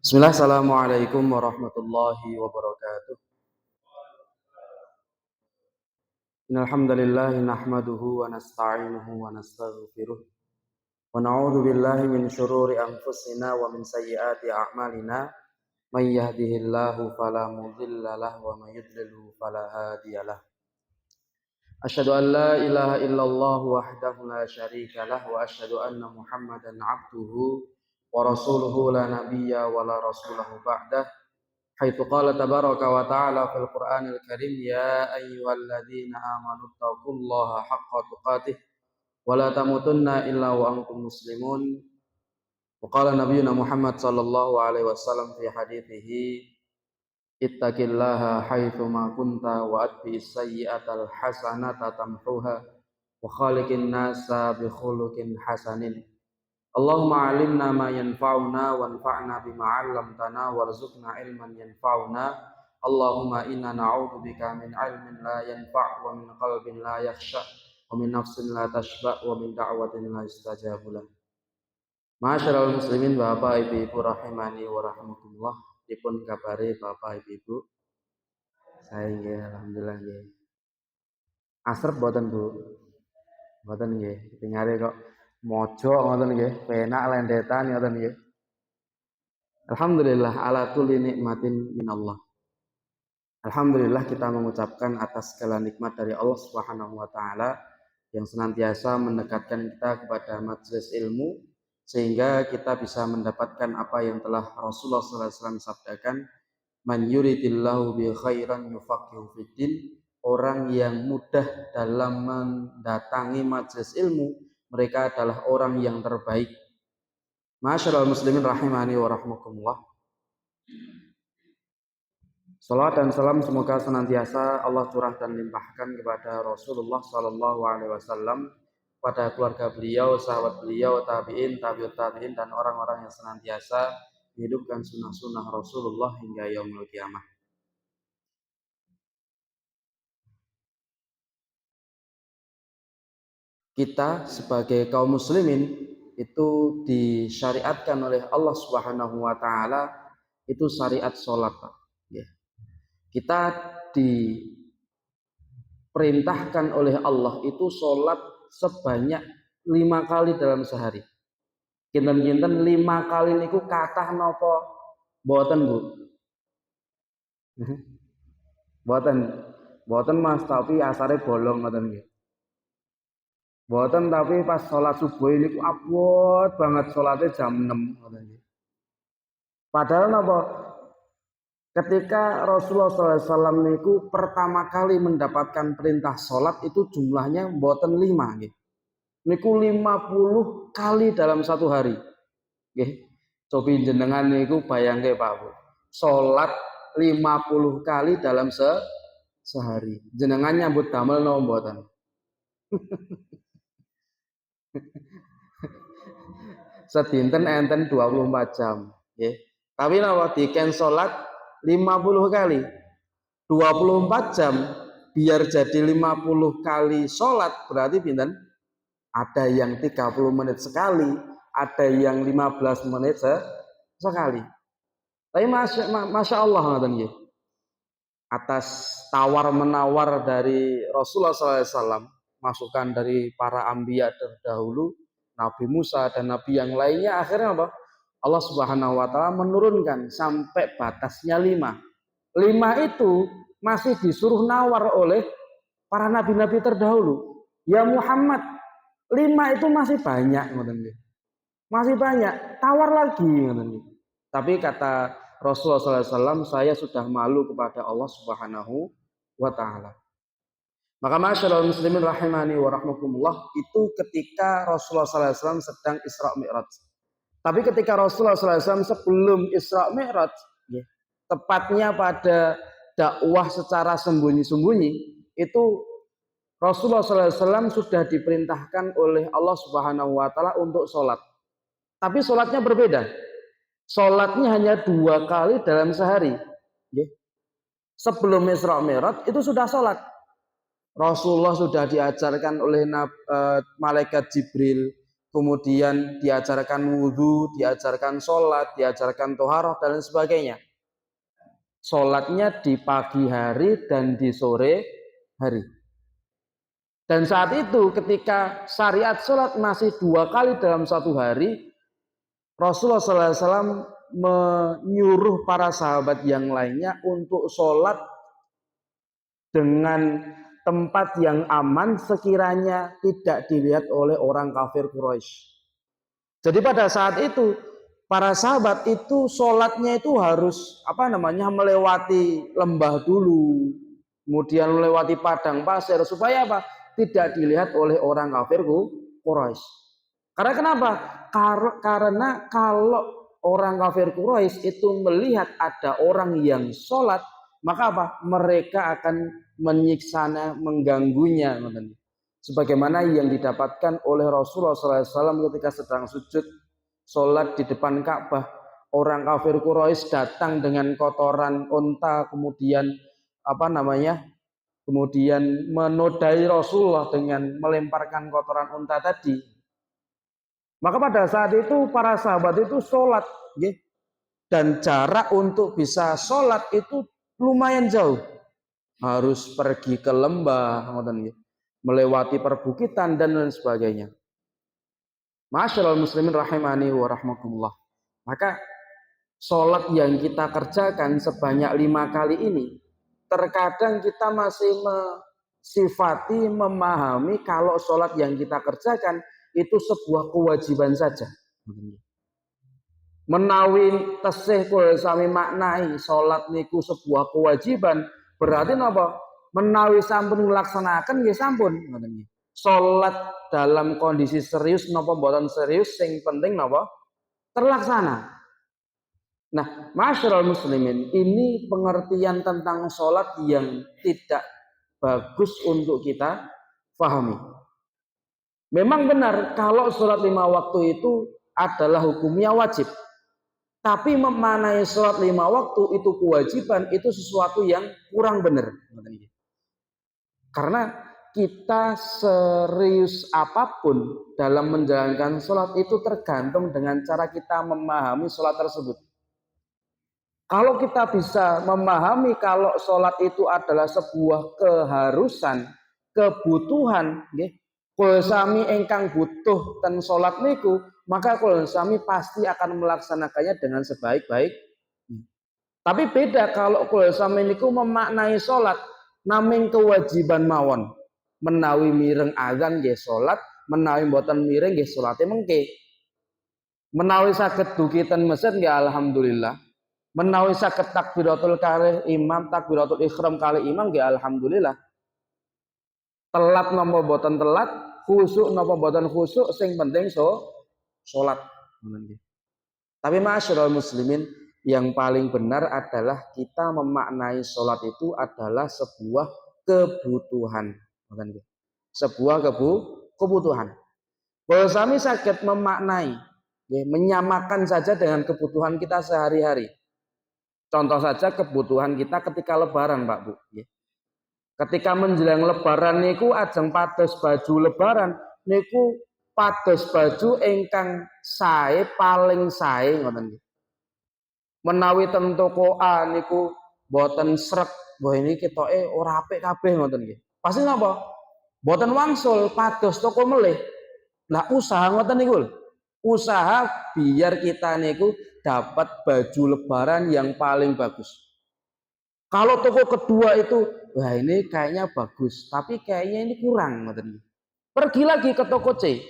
Bismillah, assalamualaikum warahmatullahi wabarakatuh. Innalhamdulillahi nahmaduhu wa nasta'inuhu wa nastaghfiruh wa na'udzu billahi min syururi anfusina wa min sayyiati a'malina. May yahdihillahu fala mudilla lahu wa may yudlilhu fala hadiyalah. Asyhadu an la ilaha illallah wahdahu la syarika lah wa asyhadu anna Muhammadan 'abduhu wa rasuluhu la nabiyya wa la rasulahu ba'dah. Haitsu qala tabaraka wa ta'ala fil Qur'anil Karim ya ayyuhalladzina amanu taqullaha haqqa tuqatih wa la tamutunna illa wa antum muslimun. Wa qala nabiyyuna Muhammad sallallahu alaihi wasallam fi hadithihi ittaqillaha haitsu ma kunta wa atbi'is sayyi'atal hasanata tamhuha wa khaliqin nasa bi khuluqin hasanin. Allahumma alimna ma yanfa'una wanfa'na bima 'allamtana warzuqna ilman yanfa'una. Allahumma inna na'udzubika min 'ilmin la yanfa' wa min qalbin la yakhsha wa min nafsin la tashba' wa min da'watin la yustajabu lah. Ma'asyiral muslimin, Bapak Ibu rahimani wa rahimakumullah. Dipun kabari Bapak Ibu. Saya nggih alhamdulillah nggih. Asrep mboten Bu? Mboten nggih. Tingale kok mojo ngoten nggih, penak lendetan ngoten nggih. Alhamdulillah ala kulli nikmatin minallah. Alhamdulillah kita mengucapkan atas segala nikmat dari Allah Subhanahu wa taala yang senantiasa mendekatkan kita kepada majelis ilmu sehingga kita bisa mendapatkan apa yang telah Rasulullah sallallahu alaihi wasallam sabdakan, man yuridillahu bi khairan yufaqihu fiddin. Orang yang mudah dalam mendatangi majelis ilmu, mereka adalah orang yang terbaik. Ma'asyiral muslimin rahimani wa rahmakumullah. Salawat dan salam semoga senantiasa Allah curah dan limpahkan kepada Rasulullah sallallahu alaihi wasallam, pada keluarga beliau, sahabat beliau, tabi'in, tabi'ut tabi'in, dan orang-orang yang senantiasa menghidupkan sunnah-sunnah Rasulullah hingga yaumul kiamah. Kita sebagai kaum muslimin itu disyariatkan oleh Allah Subhanahu wa taala itu syariat salat, Pak. Ya. Kita diperintahkan oleh Allah itu salat sebanyak 5 kali dalam sehari. Kinten-kinten 5 kali niku kathah napa mboten, Bu? Mboten. Mboten Mas, tapi asare bolong ngoten nggih. Mboten, tapi pas sholat subuh ini abot banget, sholatnya jam 6. Padahal napa? Ketika Rasulullah SAW niku pertama kali mendapatkan perintah sholat itu jumlahnya mboten 5 nggih. Niku 50 kali dalam satu hari. Nggih. Cobi jenengan niku bayangke Pak Bu. Sholat 50 kali dalam sehari. Jenengan nyambut damel napa mboten? Sedinten enten 24 jam, nggih. Tapi napa diken salat 50 kali. 24 jam biar jadi 50 kali salat berarti pinten? Ada yang 30 menit sekali, ada yang 15 menit sekali. Tapi Masya Allah ngoten nggih. Atas tawar-menawar dari Rasulullah SAW, masukan dari para anbiya terdahulu, Nabi Musa dan Nabi yang lainnya, akhirnya apa? Allah Subhanahu wa taala menurunkan sampai batasnya 5. 5 itu masih disuruh nawar oleh para nabi-nabi terdahulu. Ya Muhammad, 5 itu masih banyak, masih banyak, tawar lagi. Tapi kata Rasulullah SAW, saya sudah malu kepada Allah Subhanahu wa taala. Maka masyaallah muslimin rahimani wa rahmakumullah, itu ketika Rasulullah SAW sedang Isra Mi'raj. Tapi ketika Rasulullah SAW sebelum Isra Mi'raj, tepatnya pada dakwah secara sembunyi-sembunyi, itu Rasulullah SAW sudah diperintahkan oleh Allah Subhanahu wa taala untuk sholat. Tapi sholatnya berbeda. Sholatnya hanya 2 kali dalam sehari. Sebelum Isra Mi'raj itu sudah sholat. Rasulullah sudah diajarkan oleh malaikat Jibril, kemudian diajarkan wudhu, diajarkan sholat, diajarkan toharoh dan lain sebagainya. Sholatnya di pagi hari dan di sore hari. Dan saat itu ketika syariat sholat masih 2 kali dalam satu hari, Rasulullah SAW menyuruh para sahabat yang lainnya untuk sholat dengan tempat yang aman sekiranya tidak dilihat oleh orang kafir Quraisy. Jadi pada saat itu para sahabat itu sholatnya itu harus melewati lembah dulu, kemudian melewati padang pasir supaya apa? Tidak dilihat oleh orang kafir Quraisy. Karena kenapa? Karena kalau orang kafir Quraisy itu melihat ada orang yang sholat, maka apa? Mereka akan menyiksanya, mengganggunya. Sebagaimana yang didapatkan oleh Rasulullah SAW ketika sedang sujud sholat di depan Ka'bah. Orang kafir Quraisy datang dengan kotoran unta, kemudian kemudian menodai Rasulullah dengan melemparkan kotoran unta tadi. Maka pada saat itu para sahabat itu sholat, dan jarak untuk bisa sholat itu lumayan jauh, harus pergi ke lembah, melewati perbukitan dan lain sebagainya. Masyaallah muslimin rahimani wa rahmakumullah. Maka sholat yang kita kerjakan sebanyak 5 kali ini, terkadang kita masih sifati memahami kalau sholat yang kita kerjakan itu sebuah kewajiban saja. Menawi tesih kul sami maknai sholat niku sebuah kewajiban, berarti napa? Menawi sampun melaksanakan ya sampun. Sholat dalam kondisi serius napa mboten serius, sing penting napa? Terlaksana. Nah, masyaallah muslimin, ini pengertian tentang sholat yang tidak bagus untuk kita pahami. Memang benar kalau sholat 5 waktu itu adalah hukumnya wajib. Tapi memanai sholat 5 waktu itu kewajiban, itu sesuatu yang kurang benar. Karena kita serius apapun dalam menjalankan sholat itu tergantung dengan cara kita memahami sholat tersebut. Kalau kita bisa memahami kalau sholat itu adalah sebuah keharusan, kebutuhan, kul sami engkang butuh ten sholat niku, maka kul sami pasti akan melaksanakannya dengan sebaik-baik. Tapi beda kalau kul sami niku memaknai sholat naming kewajiban mawon. Menawi mireng azan nggih sholat, menawi mboten mireng nggih sholate mengke. Menawi saged dugi ten masjid nggih alhamdulillah. Menawi saged takbiratul kali imam, takbiratul ihram kali imam nggih alhamdulillah. Telat napa mboten telat, khusuk napa mboten khusuk, sing penting salat. Tapi masyaallah muslimin, yang paling benar adalah kita memaknai salat itu adalah sebuah kebutuhan. Sebuah kebutuhan. Kalau kami sakit memaknai, menyamakan saja dengan kebutuhan kita sehari-hari. Contoh saja kebutuhan kita ketika lebaran, Pak Bu. Ketika menjelang lebaran niku ajeng pados baju lebaran niku pados baju ingkang sae paling sae ngoten. Menawi ten toko A niku boten srek, wah ini ketoke ora apik kabeh ngoten nggih. Pasti napa? Boten wangsul pados toko melih. Lah usaha ngoten niku. Usaha biar kita niku dapat baju lebaran yang paling bagus. Kalau toko kedua itu, wah ini kayaknya bagus, tapi kayaknya ini kurang. Pergi lagi ke toko C.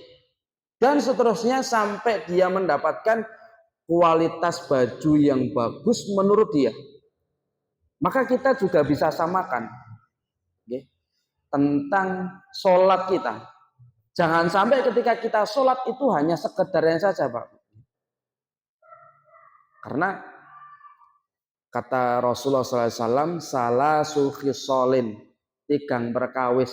Dan seterusnya sampai dia mendapatkan kualitas baju yang bagus menurut dia. Maka kita juga bisa samakan tentang sholat kita. Jangan sampai ketika kita sholat itu hanya sekedarnya saja, Pak. Karena kata Rasulullah SAW, salasu khisolin, 3 perkawis.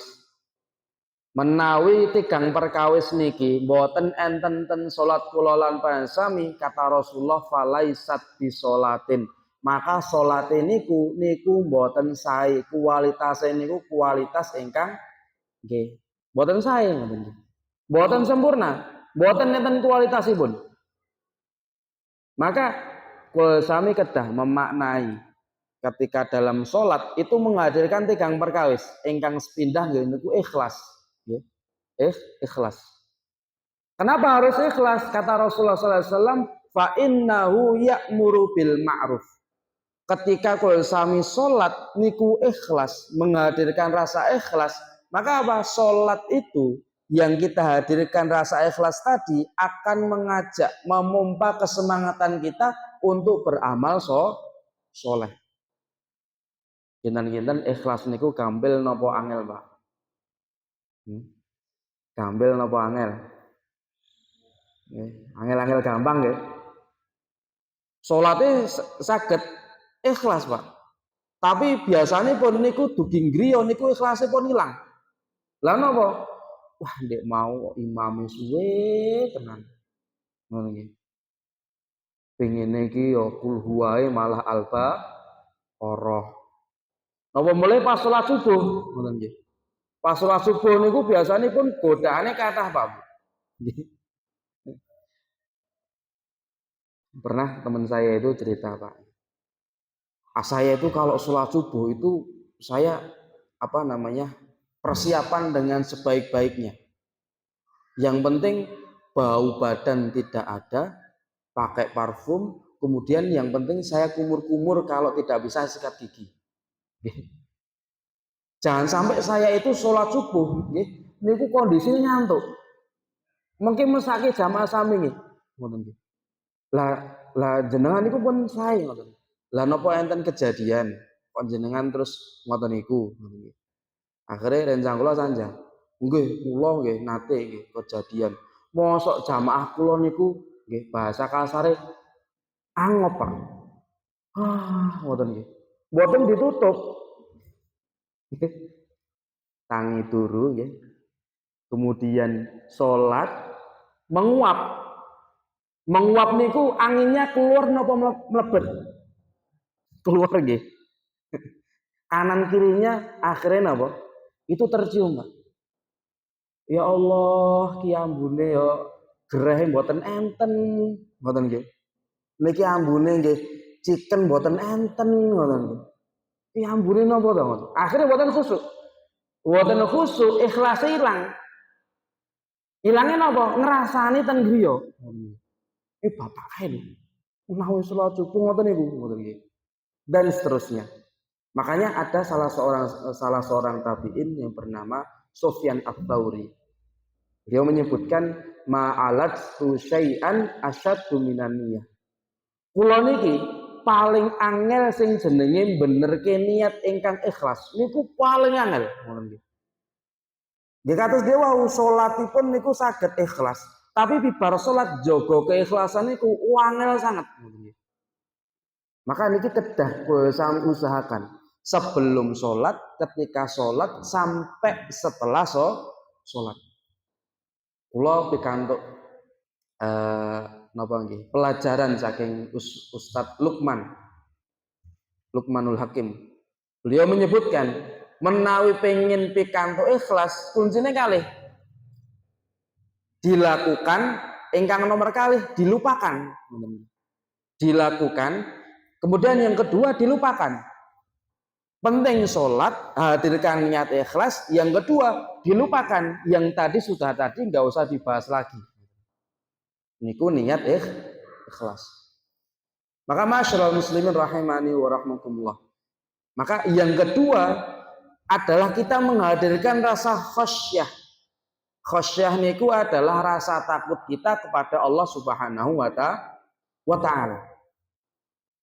Menawi 3 perkawis niki, boten enten ten sholat kula lan panjenengan, kata Rasulullah, falaisat bisolatin. Maka sholat niku boten sae, kualitasnya niku kualitas ingkang nggih boten sae, boten sempurna. Mboten nenten kualitasipun. Maka sami kedah memaknai ketika dalam sholat itu menghadirkan tigang perkawis ingkang sepindah nggih niku ikhlas. Nggih. Ikhlas. Kenapa harus ikhlas? Kata Rasulullah SAW, fa innahu ya'muru bil ma'ruf. Ketika kul sami sholat niku ikhlas, menghadirkan rasa ikhlas, maka apa? Sholat itu yang kita hadirkan rasa ikhlas tadi akan mengajak, memompa kesemangatan kita untuk beramal soleh. Kinten-kinten ikhlas niku gampil nopo angel, Pak? Gampil nopo angel? Angel-angel gampang nggih. Salate saged ikhlas, Pak. Tapi biasanya pun niku duging griya niku ikhlase pun ilang. Lah napa? Wah, ndek mau imame suwe tenan. Ngono nggih. Pengine iki ya kul huwae malah alba oroh. Napa mulai pas salat subuh, ngoten nggih. Pas salat subuh niku biasanya pun godaane kathah, Pak. Pernah teman saya itu cerita, Pak. Saya itu kalau sholat subuh itu saya persiapan dengan sebaik-baiknya. Yang penting bau badan tidak ada, pakai parfum, kemudian yang penting saya kumur-kumur kalau tidak bisa sikat gigi. Jangan sampai saya itu sholat subuh, niku kondisinya ngantuk. Mungkin mesake jamaah sami nggih. Ngoten nggih. Lah jenengan niku pun saya ngoten. Lah napa enten kejadian panjenengan terus ngoten niku. Akhirnya rencang kula sanjang. Nggih, kula nggih nate nggih kejadian. Mosok jamaah kula niku nggih bahasa kasare angop, Pak. Ngoten nggih. Mboten ditutup. Tangi turu nggih. Kemudian salat menguap. Menguap niku anginnya keluar napa mlebet? Keluar nggih. Kanan kirinya akhirnya napa? Itu tercium, Pak. Ya Allah, ki ambune ya gerehe mboten enten, ngoten nggih. Niki ambune nggih chicken mboten enten, ngoten nggih. Ki ambune napa to, ngoten. Akhire mboten khusuk. Mboten khusuk, ikhlas ilang. Ilange napa? Ngrasani ten griya. Bapak lho. Menawi salat subuh ngoten niku, ngoten nggih. Dan seterusnya. Makanya ada salah seorang tabi'in yang bernama Sufyan Ats-Tsauri. Beliau menyebutkan ma'alat tu syai'an asyaddu minan niyah. Kula niki paling angel sing jenenge benerke niat ingkang ikhlas. Niku paling angel, ngoten nggih. Nggih kados dewa salatipun niku saged ikhlas, tapi bibar salat jaga keikhlasan niku angel sangat, ngoten nggih. Maka niki kedah kula sami usahakan sebelum sholat, ketika sholat, sampai setelah sholat. Kula pikantuk pelajaran saking Ustadz Lukmanul Hakim. Beliau menyebutkan menawi pengen pikantuk ikhlas kuncinya kalih dilakukan, ingkang nomor kalih dilupakan. Dilakukan, kemudian yang kedua dilupakan. Penting sholat, hadirkan niat ikhlas. Yang kedua, dilupakan. Yang tadi sudah nggak usah dibahas lagi. Niku niat ikhlas. Maka masyaallah muslimin rahimani wa rahmatullah. Maka yang kedua adalah kita menghadirkan rasa khasyah. Khasyah niku adalah rasa takut kita kepada Allah Subhanahu wa ta'ala.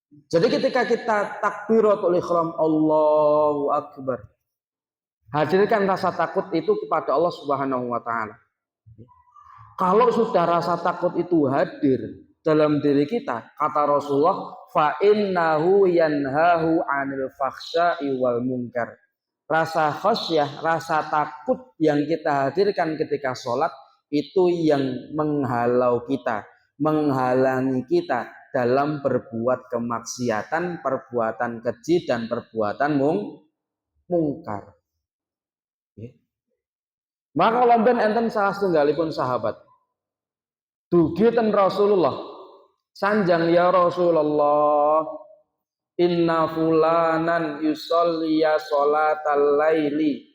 Jadi ketika kita takbiratul ihram Allahu Akbar, hadirkan rasa takut itu kepada Allah Subhanahu wa ta'ala. Kalau sudah rasa takut itu hadir dalam diri kita, kata Rasulullah, fa innahu yanhahu 'anil fakhsya'i wal munkar. Rasa khasyah, rasa takut yang kita hadirkan ketika sholat itu yang menghalau kita, menghalangi kita dalam berbuat kemaksiatan, perbuatan keji dan perbuatan mungkar. Maka lamben enten salah setunggalipun sahabat. Dugi ten Rasulullah. Sanjang ya Rasulullah, inna fulanan yusolli ya sholatal laili.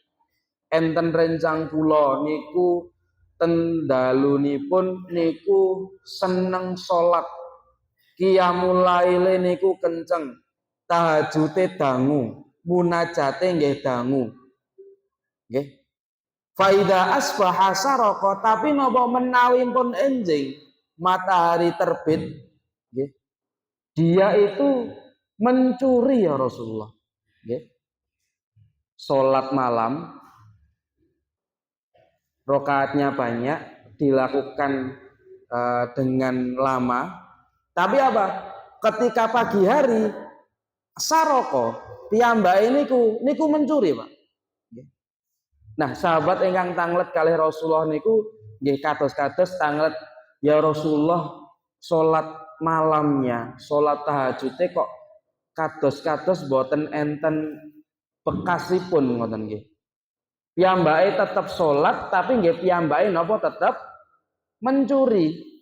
Enten rencang kula niku ten dalunipun niku seneng salat. Qiyamul laile niku kenceng. Tahajute dangu, munajate nggih dangu. Nggih. Faida asbaha saroko, tapi napa menawi pun enjing matahari terbit, nggih. Dia itu mencuri ya Rasulullah. Nggih. Salat malam rakaatnya banyak, dilakukan dengan lama. Tapi apa? Ketika pagi hari saroko piyambake niku mencuri, Pak. Nah, sahabat ingkang tanglet kalih Rasulullah niku nggih kados-kados tanglet ya Rasulullah, salat malamnya, salat tahajudnya kok kados-kados boten enten bekasipun ngoten nggih. Piyambake tetap salat tapi nggih piyambake napa tetap mencuri.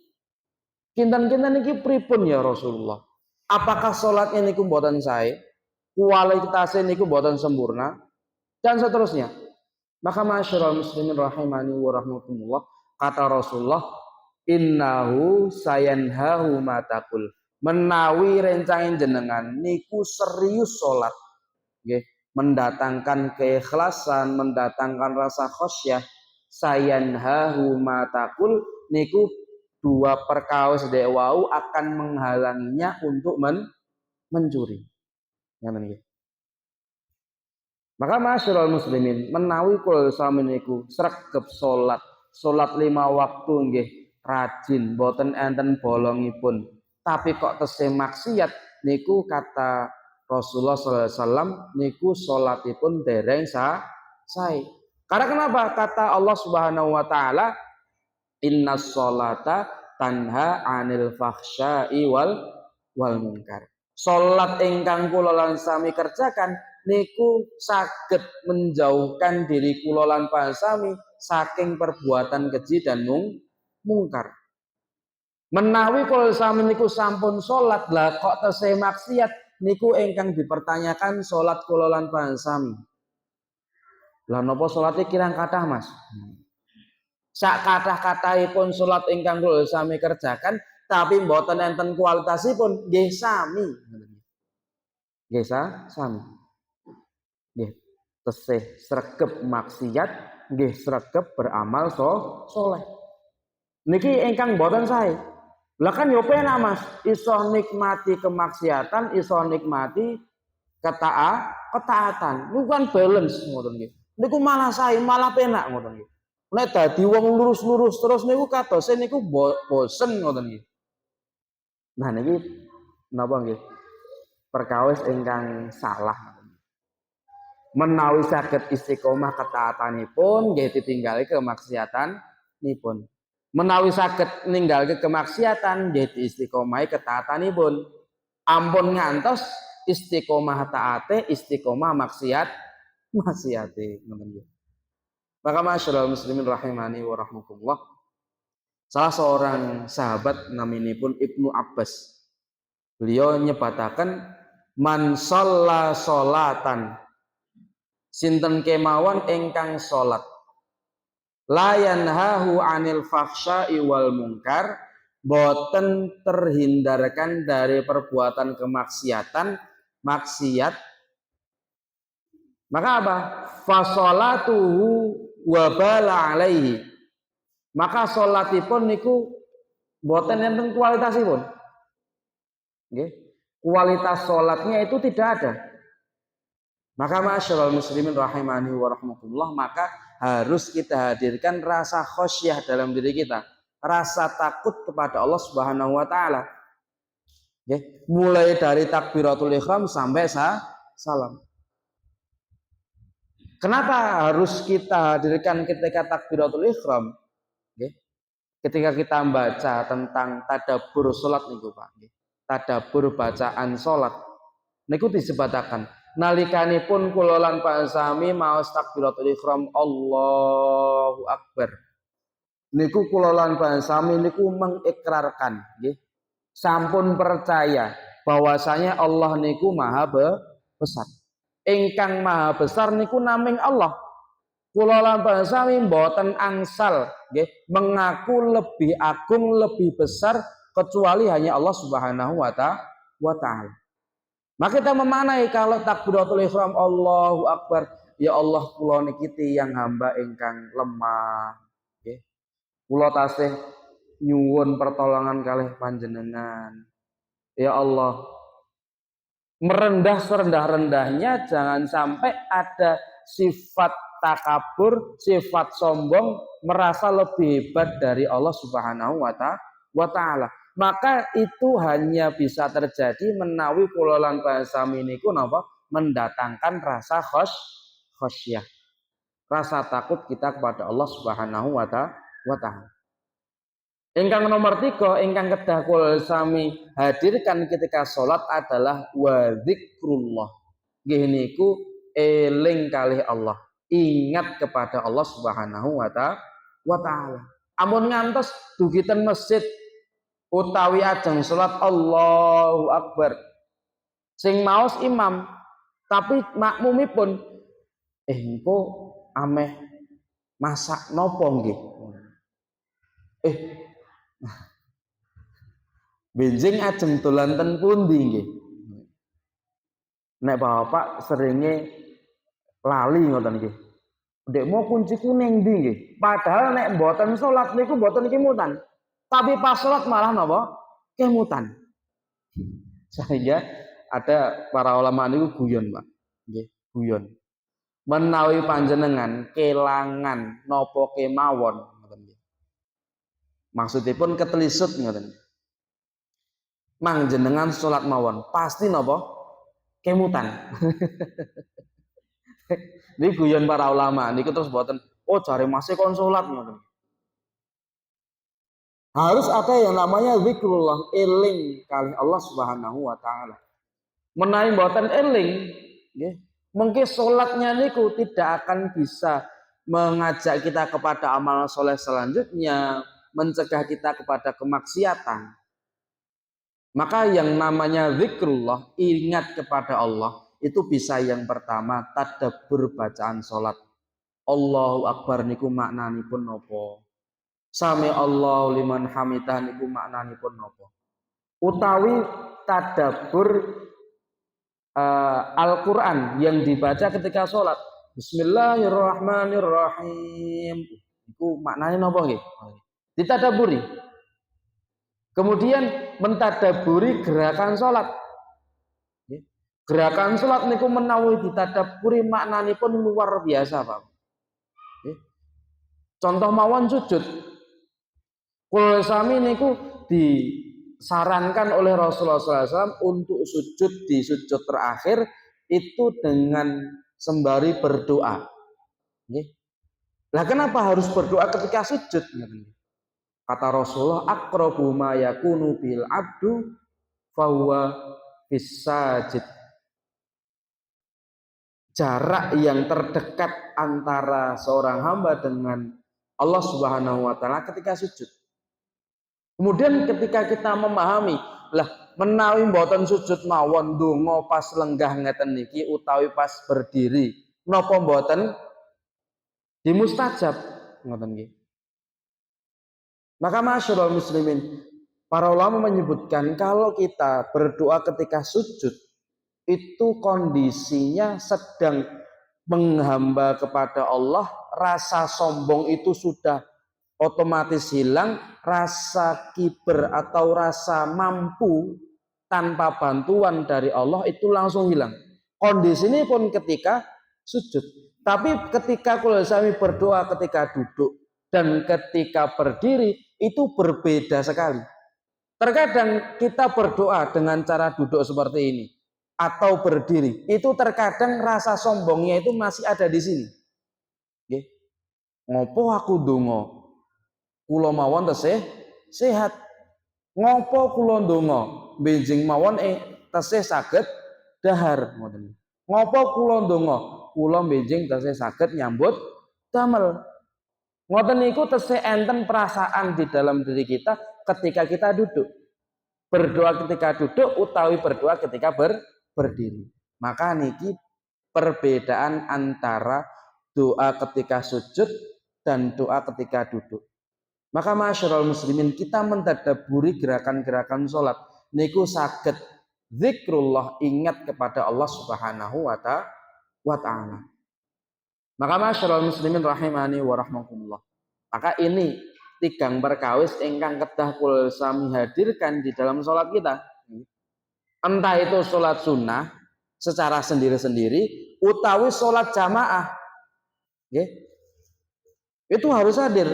Kinten-kinten niki pripun ya Rasulullah? Apakah salatnya niku boten sae? Kualitasnya niku boten sempurna dan seterusnya. Maka masyarul muslimin rahimani wa rahmatullah, kata Rasulullah, innahu sayanhahu matakul, menawi rencangin jenengan niku serius salat, nggih, mendatangkan keikhlasan, mendatangkan rasa khosyah, sayanhahu matakul niku dua perkawis dewau akan menghalanginya untuk mencuri. Ngaten nggih. Maka masyarul muslimin, menawi kula sami niku sregep salat 5 waktu nggih rajin, boten enten bolongipun. Tapi kok tesih maksiat niku kata Rasulullah sallallahu alaihi wasallam niku salatipun dereng sae. Karena kenapa? Kata Allah Subhanahu wa taala, innas sholata tanha 'anil fahsya'i wal munkar. Salat ingkang kula lan sami kerjakan niku saged menjauhkan diri kula lan panjenengan saking perbuatan keji dan mungkar. Menawi kula sami niku sampun salat, lah kok tesih maksiat niku ingkang dipertanyakan salat kula lan panjenengan. Lah napa salate kirang kathah, Mas? Sak kathah-kathahipun salat ingkang kula sami kerjakan tapi mboten enten kualitasipun nggih sami. Nggih sami. Nggih, tesih sregep maksiat, nggih sregep beramal soleh. Niki ingkang boten sae. Lah kan yo penak Mas, iso nikmati kemaksiatan, iso nikmati ketaatan. Niku kan balance ngoten nggih. Niku malah sae, malah penak ngoten nggih. Nek dadi wong lurus-lurus terus niku kadose niku bosen ngoten nggih. Nah niki napa nggih? Perkawis ingkang salah. Menawi saged istiqomah ketaatanipun nggih ditinggali kemaksiatanipun. Menawi saged ninggalke kemaksiatan nggih diistiqomahi ketaatanipun. Ampun ngantos istiqomah taate, istiqomah maksiate ngoten nggih. Maka masyarul muslimin rahimani wa rahmatullah. Salah seorang sahabat naminipun Ibnu Abbas. Beliau nyebataken man shalla sholatan, sinten kemawon ingkang salat la yanhahu 'anil fahsya'i wal munkar, boten terhindarkan dari perbuatan maksiat, maka apa? Fasolatuhu wabala alaihi, maka salatipun niku boten enten kualitasipun. Nggih. Kualitas salatnya itu tidak ada. Maka masyarul muslimin rahimani wa rahmatullah, maka harus kita hadirkan rasa khosyah dalam diri kita, rasa takut kepada Allah Subhanahu wa taala. Nggih, mulai dari takbiratul ihram sampai salam. Kenapa harus kita hadirkan ketika takbiratul ihram? Nggih. Ketika kita membaca tentang tadabbur salat niku Pak, nggih. Tadabbur bacaan salat niku disebataken nalikanipun kula lan panjenengan maos takbiratul ihram Allahu Akbar. niku kula lan sami niku mengikrarkan nggih. Sampun percaya bahwasanya Allah niku maha besar. Ingkang maha besar niku naming Allah. Kula lan sami mboten angsal nggih mengaku lebih agung, lebih besar kecuali hanya Allah Subhanahu wa taala. Maka kita memaknai kalau takbiratul ihram Allahu Akbar, ya Allah kula niki tiyang hamba ingkang lemah nggih. Kula tasih nyuwun pertolongan kalih panjenengan. Ya Allah, merendah serendah-rendahnya jangan sampai ada sifat takabur, sifat sombong, merasa lebih hebat dari Allah Subhanahu wa taala. Maka itu hanya bisa terjadi menawi kula lan sami niku napa mendatangkan rasa khasyah. Rasa takut kita kepada Allah Subhanahu wa taala. Ingkang nomor 3, ingkang kedah kula sami hadirkan ketika sholat adalah wa zikrullah. Nggih niku eling kalih Allah, ingat kepada Allah Subhanahu wa taala. Amun ngantos dugi ten masjid utawi ajeng sholat Allahu Akbar, sing maos imam, tapi makmumipun engko ameh masak nopo nggih? Benjing ajeng dolan ten pundi nggih? Nek bapak seringe lali ngoten nggih. Ndek mau kunci kuning ndi nggih. Padahal nek mboten salat niku mboten kemutan. Tapi pas salat malah napa? Kemutan. Sehingga ada para ulama niku guyon, Pak. Nggih, guyon. Menawi panjenengan kelangan napa kemawon ngoten nggih. Maksudipun ketelisut ngoten. Manjenengan salat mawon pasti napa? Kemutan. Ini guyon para ulama niku terus boten, oh jare masih kon salat ngoten. Harus ada yang namanya zikrullah, eling kali Allah Subhanahu wa taala. Menawi boten eling, nggih, mungkin salatnya niku tidak akan bisa mengajak kita kepada amal soleh selanjutnya, mencegah kita kepada kemaksiatan. Maka yang namanya zikrullah, ingat kepada Allah, itu bisa yang pertama tadabbur bacaan sholat. Allahu Akbar niku maknanipun nopo? Sami Allahu liman hamidah niku maknanipun nopo? Utawi tadabbur Al-Quran yang dibaca ketika sholat. Bismillahirrahmanirrahim. Iku maknanya nopo nggih? Ditadaburi. Kemudian mentadaburi gerakan sholat. Gerakan sholat niku menawi ditadaburi maknanipun luar biasa, Pak. Contoh mawon sujud. Kula sami niku disarankan oleh Rasulullah SAW untuk sujud di sujud terakhir itu dengan sembari berdoa. Lah kenapa harus berdoa ketika sujud? Kata Rasulullah, aqrabu ma yakunu bil abdu fahuwa bisajid. Jarak yang terdekat antara seorang hamba dengan Allah Subhanahu wa taala ketika sujud. Kemudian ketika kita memahami, lah menawi mboten sujud mawon ndonga pas lenggah ngeten niki utawi pas berdiri, napa mboten dimustajab ngoten nggih. Maka masyarul muslimin, para ulama menyebutkan kalau kita berdoa ketika sujud itu kondisinya sedang menghamba kepada Allah, rasa sombong itu sudah otomatis hilang, rasa kiber atau rasa mampu tanpa bantuan dari Allah itu langsung hilang. Kondisi ini pun ketika sujud. Tapi ketika kula sami berdoa ketika duduk dan ketika berdiri itu berbeda sekali. Terkadang kita berdoa dengan cara duduk seperti ini atau berdiri, itu terkadang rasa sombongnya itu masih ada di sini. Nggih. Ngopo aku ndonga? Kula mawon tesih sehat. Ngopo kula ndonga? Benjing mawon tesih saged dahar ngoten. Ngopo kula ndonga? Kula benjing tesih saged nyambut damel. Ngoten niku tesih enten perasaan di dalam diri kita ketika kita duduk. Berdoa ketika duduk utawi berdoa ketika berdiri. Maka niki perbedaan antara doa ketika sujud dan doa ketika duduk. Maka masyarul muslimin, kita mentadaburi gerakan-gerakan sholat niku saged zikrullah, ingat kepada Allah Subhanahu wa ta'ala. Maka masyarul muslimin rahimani wa rahmakumullah. Maka ini tigang perkawis ingkang kedah kula sami hadirkan di dalam sholat kita. Entah itu sholat sunnah secara sendiri-sendiri utawi sholat jamaah. Itu harus hadir.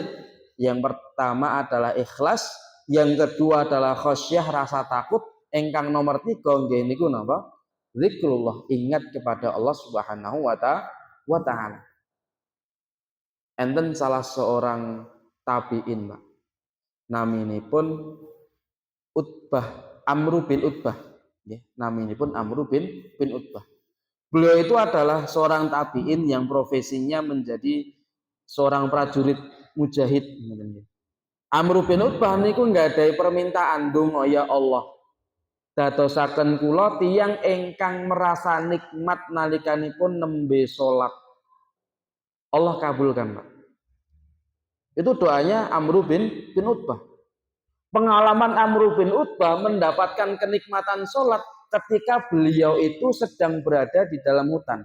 Yang pertama adalah ikhlas, yang kedua adalah khosyah, rasa takut, ingkang nomor 3 nggih niku napa? Zikrullah, ingat kepada Allah Subhanahu wa ta'ala. Enten salah seorang tabi'in, Pak. Naminipun Utbah, Amru bin Utbah. Naminipun Amru bin Utbah. Beliau itu adalah seorang tabi'in yang profesinya menjadi seorang prajurit mujahid. Amru bin Utbah niku nggadahi permintaan, donga ya Allah, dadosaken kula tiyang ingkang merasa nikmat nalikanipun nembe salat. Allah kabulkan, Pak. Itu doanya Amru bin Utbah. Pengalaman Amru bin Utbah mendapatkan kenikmatan sholat ketika beliau itu sedang berada di dalam hutan.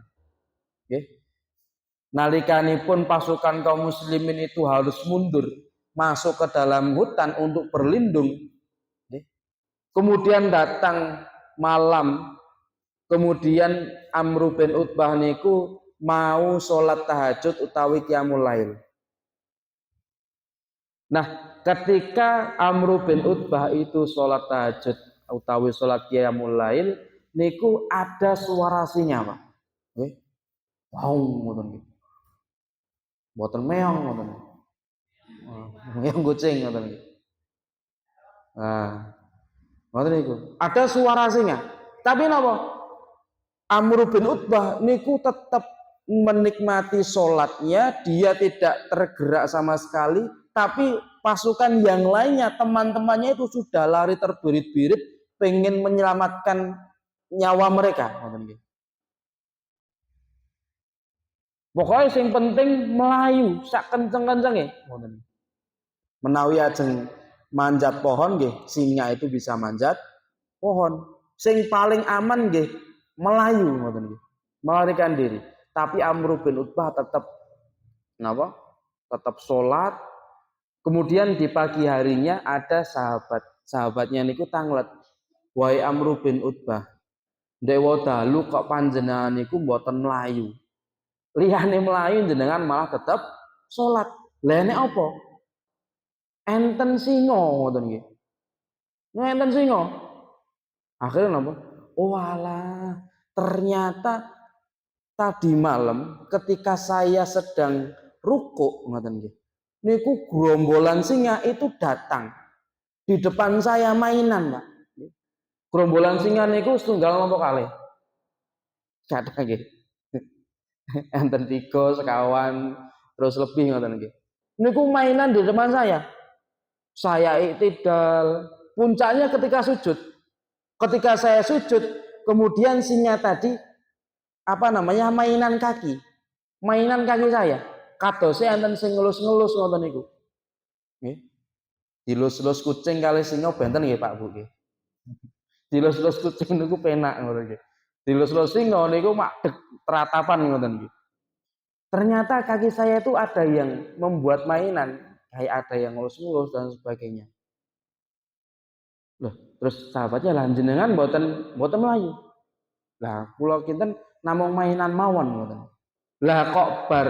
Nalikanipun pasukan kaum muslimin itu harus mundur masuk ke dalam hutan untuk berlindung. Kemudian datang malam, kemudian Amru bin Utbah niku mau sholat tahajud utawi qiyamul lail. Nah, ketika Amru bin Utbah itu sholat tahajud utawi sholat qiyamul lail niku ada suara singa, Pak. Wow, ngoten iki. Mboten meong ngoten. Meong kucing ngoten iki. Nah, ngoten niku. Ada suara singa. Tapi napa? Amru bin Utbah niku tetap menikmati sholatnya, dia tidak tergerak sama sekali, tapi pasukan yang lainnya, teman-temannya itu sudah lari terbirit-birit pengen menyelamatkan nyawa mereka. Pokoknya yang penting melayu sak kenceng-kencenge. Menawi ajeng manjat pohon nggih, singa itu bisa manjat pohon. Sing paling aman nggih melayu ngoten nggih. Melarikan diri. Tapi Amru bin Utbah tetap napa? Tetap sholat. Kemudian di pagi harinya ada sahabatnya niku tanglet. Wahai Amru bin Utbah, dewa dalu kok panjenengan niku mboten melayu. Liyane melayu jenengan malah tetap sholat. Lene apa? Enten singa ngoten nggih. Enten singa. Akhirnya napa? Oh alah, ternyata tadi malam ketika saya sedang rukuk ngoten nggih. Niku gerombolan singa itu datang di depan saya mainan, Pak. Gerombolan singa niku setunggal napa kalih? Kathah nggih. Enten 3 sekawan terus lebih ngoten nggih. Niku mainan di depan saya. Saya iktidal. Puncaknya ketika sujud. Ketika saya sujud, kemudian singa tadi mainan kaki. Mainan kaki saya. Kadose enten sing ngelus-ngelus ngoten niku. Nggih. Dilus-lus kucing kali singa benten nggih Pak Bu nggih. Dilus-lus kucing niku penak ngoten nggih. Dilus-lus singa niku madeg teratapan ngoten nggih. Ternyata kaki saya itu ada yang membuat mainan, kayak ada yang ngelus-ngelus dan sebagainya. Loh, terus sahabatnya lah jenengan mboten melayu. Lah kula kinten namung mainan mawon ngoten. Lah kok bar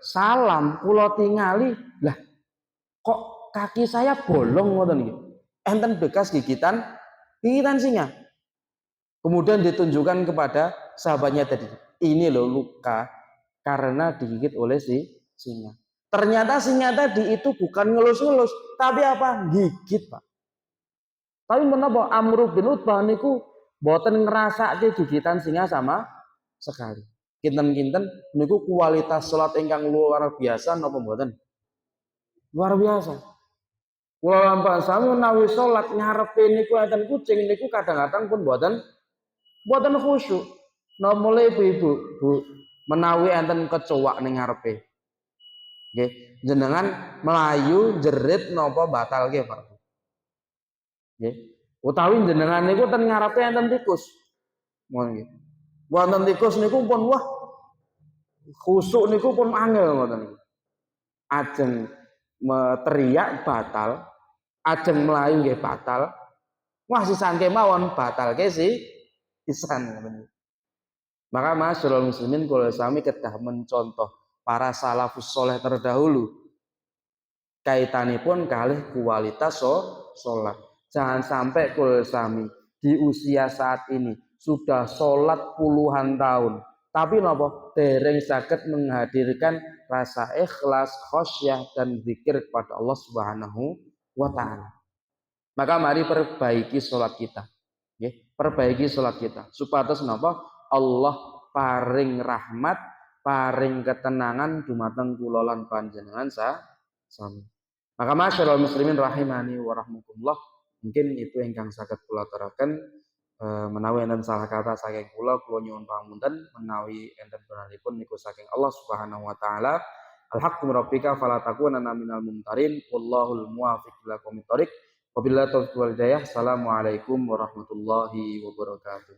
salam kula tingali, lah kok kaki saya bolong ngoten iki. Enten bekas gigitan singa. Kemudian ditunjukkan kepada sahabatnya tadi. Ini loh luka karena digigit oleh singa. Ternyata singa tadi itu bukan ngelus-ngelus, tapi apa? Gigit, Pak. Tapi menapa Amru bin Utbah niku mboten ngrasake gigitan singa sama sekali. Kinten-kinten niku kualitas salat ingkang luar biasa napa mboten? Luar biasa. Kula lampah sami menawi salat ngarepe niku enten kucing niku kadang-kadang pun boten khusyuk. Nah mulai ibu-ibu, Bu, menawi enten kecoak ning ngarepe. Nggih, jenengan melayu jerit napa batal nggih, Pak. Nggih. Utawi jenengan niku ten ngarepe enten tikus. Mohon nggih. Wonten tikus niku pun wah khusuk niku pun angel ngoten niku. Ajeng teriak batal, ajeng melayu nggih batal. Wah sisan kemawon batal ke si pisan ngoten. Maka masyaallah muslimin kula sami kedah mencontoh para salafus soleh terdahulu kaitanipun kalih kualitas sholat. Jangan sampai kul sami di usia saat ini sudah sholat puluhan tahun, tapi napa dereng saged menghadirkan rasa ikhlas, khosyah dan zikir kepada Allah Subhanahu wa taala. Maka mari perbaiki sholat kita. Perbaiki sholat kita supados napa Allah paring rahmat, paring ketenangan dumateng kula lan panjenengan sami. Maka masyaallah muslimin rahimani wa rahmatullah, mungkin itu ingkang saged kula aturaken. Menawi enten salah kata saking kula nyuwun pangapunten, menawi enten benaripun niku saking Allah Subhanahu wa taala. Al-haqqu rabbika fala takunanna minal mumtarin, wallahul muwaffiq ila aqwamit thoriq. Wabillahi taufiq wal hidayah. Assalamualaikum warahmatullahi wabarakatuh.